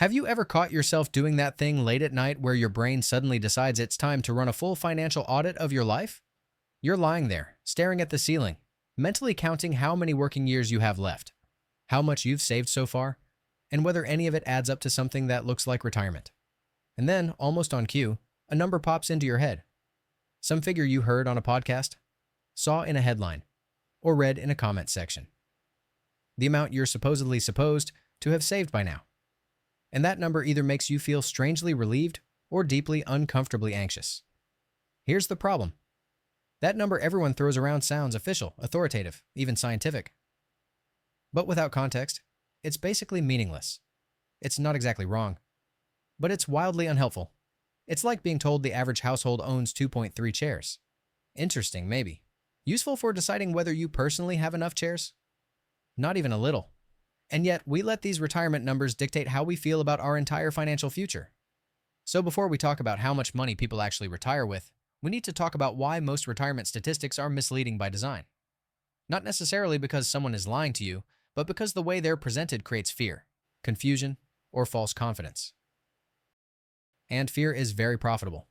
Have you ever caught yourself doing that thing late at night where your brain suddenly decides it's time to run a full financial audit of your life? You're lying there, staring at the ceiling, mentally counting how many working years you have left, how much you've saved so far, and whether any of it adds up to something that looks like retirement. And then, almost on cue, a number pops into your head. Some figure you heard on a podcast, saw in a headline, or read in a comment section. The amount you're supposedly supposed to have saved by now. And that number either makes you feel strangely relieved or deeply uncomfortably anxious. Here's the problem. That number everyone throws around sounds official, authoritative, even scientific. But without context, it's basically meaningless. It's not exactly wrong, but it's wildly unhelpful. It's like being told the average household owns 2.3 chairs. Interesting, maybe. Useful for deciding whether you personally have enough chairs? Not even a little. And yet, we let these retirement numbers dictate how we feel about our entire financial future. So before we talk about how much money people actually retire with, we need to talk about why most retirement statistics are misleading by design. Not necessarily because someone is lying to you, but because the way they're presented creates fear, confusion, or false confidence. And fear is very profitable.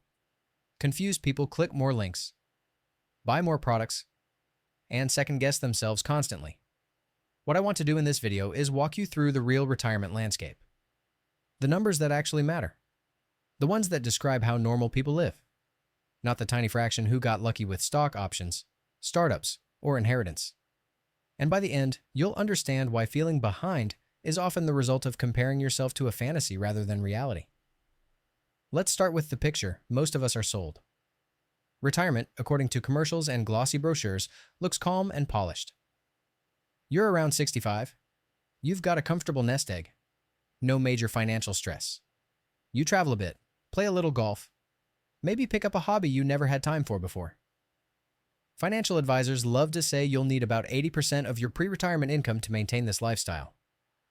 Confused people click more links, buy more products, and second-guess themselves constantly. What I want to do in this video is walk you through the real retirement landscape. The numbers that actually matter. The ones that describe how normal people live. Not the tiny fraction who got lucky with stock options, startups, or inheritance. And by the end, you'll understand why feeling behind is often the result of comparing yourself to a fantasy rather than reality. Let's start with the picture most of us are sold. Retirement, according to commercials and glossy brochures, looks calm and polished. You're around 65. You've got a comfortable nest egg. No major financial stress. You travel a bit, play a little golf, maybe pick up a hobby you never had time for before. Financial advisors love to say you'll need about 80% of your pre-retirement income to maintain this lifestyle.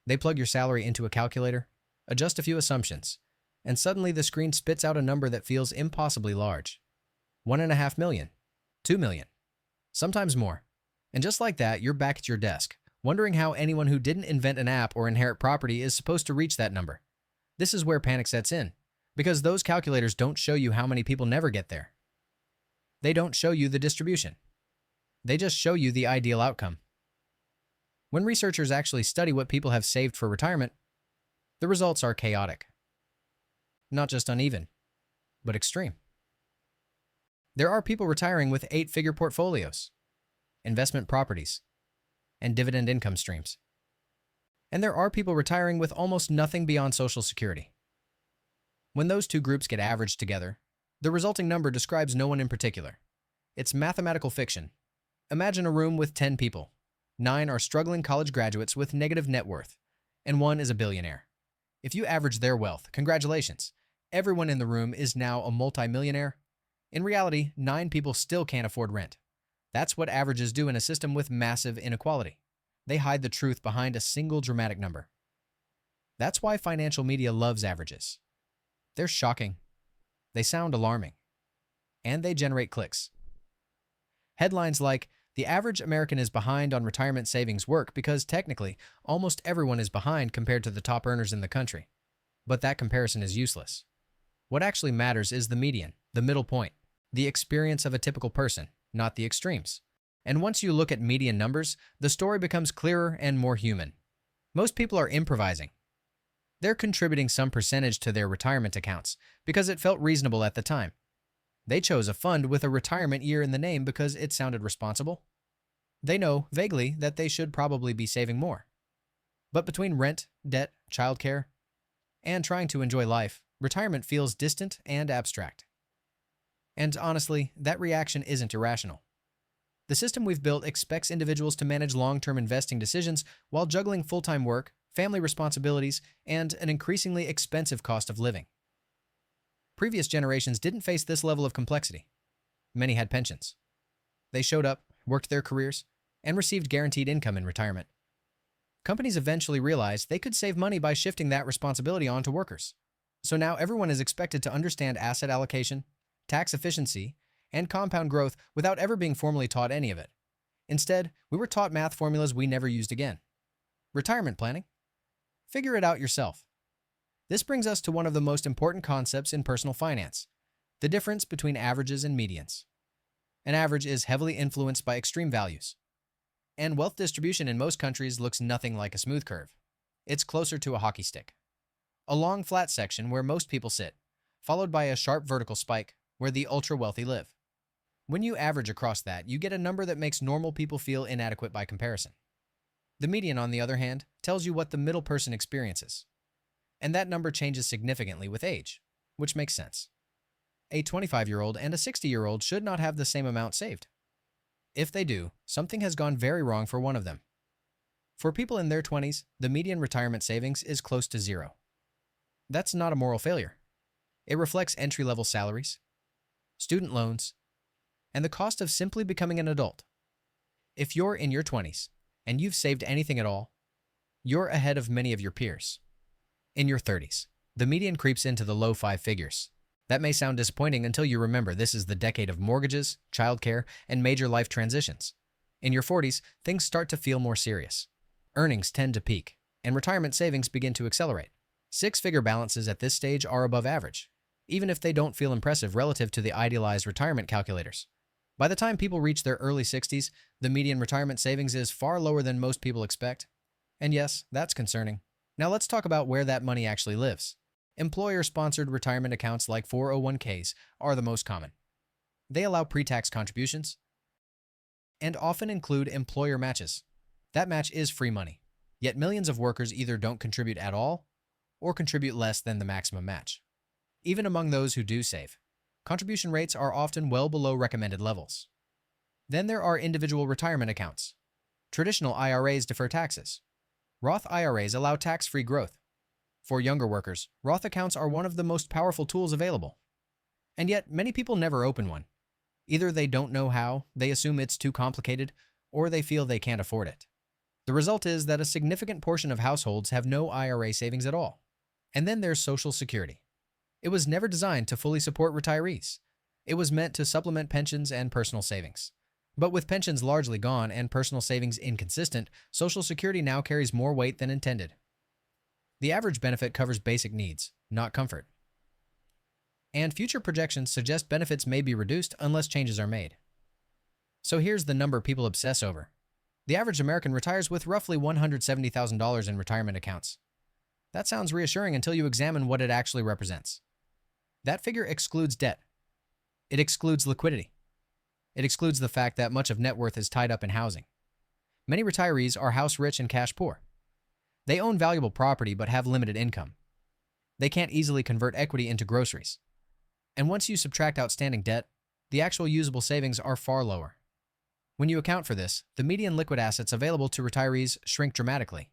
They plug your salary into a calculator, adjust a few assumptions, and suddenly the screen spits out a number that feels impossibly large. 1.5 million, 2 million, sometimes more. And just like that, you're back at your desk, wondering how anyone who didn't invent an app or inherit property is supposed to reach that number. This is where panic sets in, because those calculators don't show you how many people never get there. They don't show you the distribution. They just show you the ideal outcome. When researchers actually study what people have saved for retirement, the results are chaotic. Not just uneven, but extreme. There are people retiring with 8-figure portfolios, investment properties, and dividend income streams. And there are people retiring with almost nothing beyond Social Security. When those two groups get averaged together, the resulting number describes no one in particular. It's mathematical fiction. Imagine a room with 10 people. 9 are struggling college graduates with negative net worth, and 1 is a billionaire. If you average their wealth, congratulations. Everyone in the room is now a multimillionaire. In reality, 9 people still can't afford rent. That's what averages do in a system with massive inequality. They hide the truth behind a single dramatic number. That's why financial media loves averages. They're shocking. They sound alarming. And they generate clicks. Headlines like, "The average American is behind on retirement savings" work because technically, almost everyone is behind compared to the top earners in the country. But that comparison is useless. What actually matters is the median, the middle point, the experience of a typical person, not the extremes. And once you look at median numbers, the story becomes clearer and more human. Most people are improvising. They're contributing some percentage to their retirement accounts because it felt reasonable at the time. They chose a fund with a retirement year in the name because it sounded responsible. They know, vaguely, that they should probably be saving more. But between rent, debt, childcare, and trying to enjoy life, retirement feels distant and abstract. And honestly, that reaction isn't irrational. The system we've built expects individuals to manage long-term investing decisions while juggling full-time work, family responsibilities, and an increasingly expensive cost of living. Previous generations didn't face this level of complexity. Many had pensions. They showed up, worked their careers, and received guaranteed income in retirement. Companies eventually realized they could save money by shifting that responsibility onto workers. So now everyone is expected to understand asset allocation, tax efficiency, and compound growth without ever being formally taught any of it. Instead, we were taught math formulas we never used again. Retirement planning? Figure it out yourself. This brings us to one of the most important concepts in personal finance, the difference between averages and medians. An average is heavily influenced by extreme values, and wealth distribution in most countries looks nothing like a smooth curve. It's closer to a hockey stick. A long flat section where most people sit, followed by a sharp vertical spike where the ultra-wealthy live. When you average across that, you get a number that makes normal people feel inadequate by comparison. The median, on the other hand, tells you what the middle person experiences. And that number changes significantly with age, which makes sense. A 25-year-old and a 60-year-old should not have the same amount saved. If they do, something has gone very wrong for one of them. For people in their 20s, the median retirement savings is close to zero. That's not a moral failure. It reflects entry-level salaries, student loans, and the cost of simply becoming an adult. If you're in your 20s and you've saved anything at all, you're ahead of many of your peers. In your 30s, the median creeps into the low five figures. That may sound disappointing until you remember this is the decade of mortgages, childcare, and major life transitions. In your 40s, things start to feel more serious. Earnings tend to peak, and retirement savings begin to accelerate. Six-figure balances at this stage are above average, even if they don't feel impressive relative to the idealized retirement calculators. By the time people reach their early 60s, the median retirement savings is far lower than most people expect. And yes, that's concerning. Now let's talk about where that money actually lives. Employer-sponsored retirement accounts like 401ks are the most common. They allow pre-tax contributions and often include employer matches. That match is free money, yet millions of workers either don't contribute at all or contribute less than the maximum match. Even among those who do save, contribution rates are often well below recommended levels. Then there are individual retirement accounts. Traditional IRAs defer taxes. Roth IRAs allow tax-free growth. For younger workers, Roth accounts are one of the most powerful tools available. And yet, many people never open one. Either they don't know how, they assume it's too complicated, or they feel they can't afford it. The result is that a significant portion of households have no IRA savings at all. And then there's Social Security. It was never designed to fully support retirees. It was meant to supplement pensions and personal savings. But with pensions largely gone and personal savings inconsistent, Social Security now carries more weight than intended. The average benefit covers basic needs, not comfort. And future projections suggest benefits may be reduced unless changes are made. So here's the number people obsess over. The average American retires with roughly $170,000 in retirement accounts. That sounds reassuring until you examine what it actually represents. That figure excludes debt. It excludes liquidity. It excludes the fact that much of net worth is tied up in housing. Many retirees are house rich and cash poor. They own valuable property but have limited income. They can't easily convert equity into groceries. And once you subtract outstanding debt, the actual usable savings are far lower. When you account for this, the median liquid assets available to retirees shrink dramatically.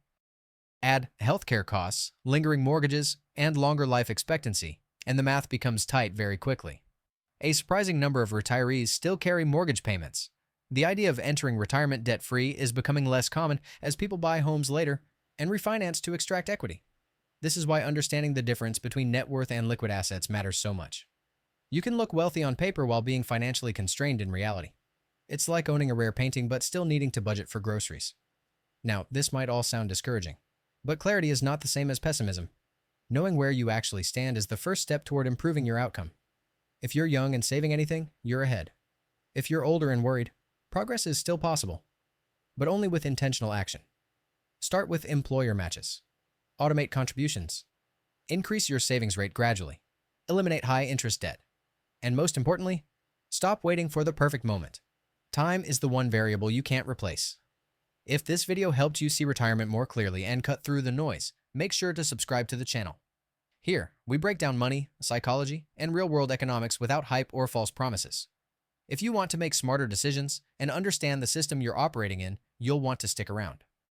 Add healthcare costs, lingering mortgages, and longer life expectancy, and the math becomes tight very quickly. A surprising number of retirees still carry mortgage payments. The idea of entering retirement debt-free is becoming less common as people buy homes later and refinance to extract equity. This is why understanding the difference between net worth and liquid assets matters so much. You can look wealthy on paper while being financially constrained in reality. It's like owning a rare painting but still needing to budget for groceries. Now, this might all sound discouraging, but clarity is not the same as pessimism. Knowing where you actually stand is the first step toward improving your outcome. If you're young and saving anything, you're ahead. If you're older and worried, progress is still possible, but only with intentional action. Start with employer matches. Automate contributions. Increase your savings rate gradually. Eliminate high-interest debt. And most importantly, stop waiting for the perfect moment. Time is the one variable you can't replace. If this video helped you see retirement more clearly and cut through the noise, make sure to subscribe to the channel. Here, we break down money, psychology, and real-world economics without hype or false promises. If you want to make smarter decisions and understand the system you're operating in, you'll want to stick around.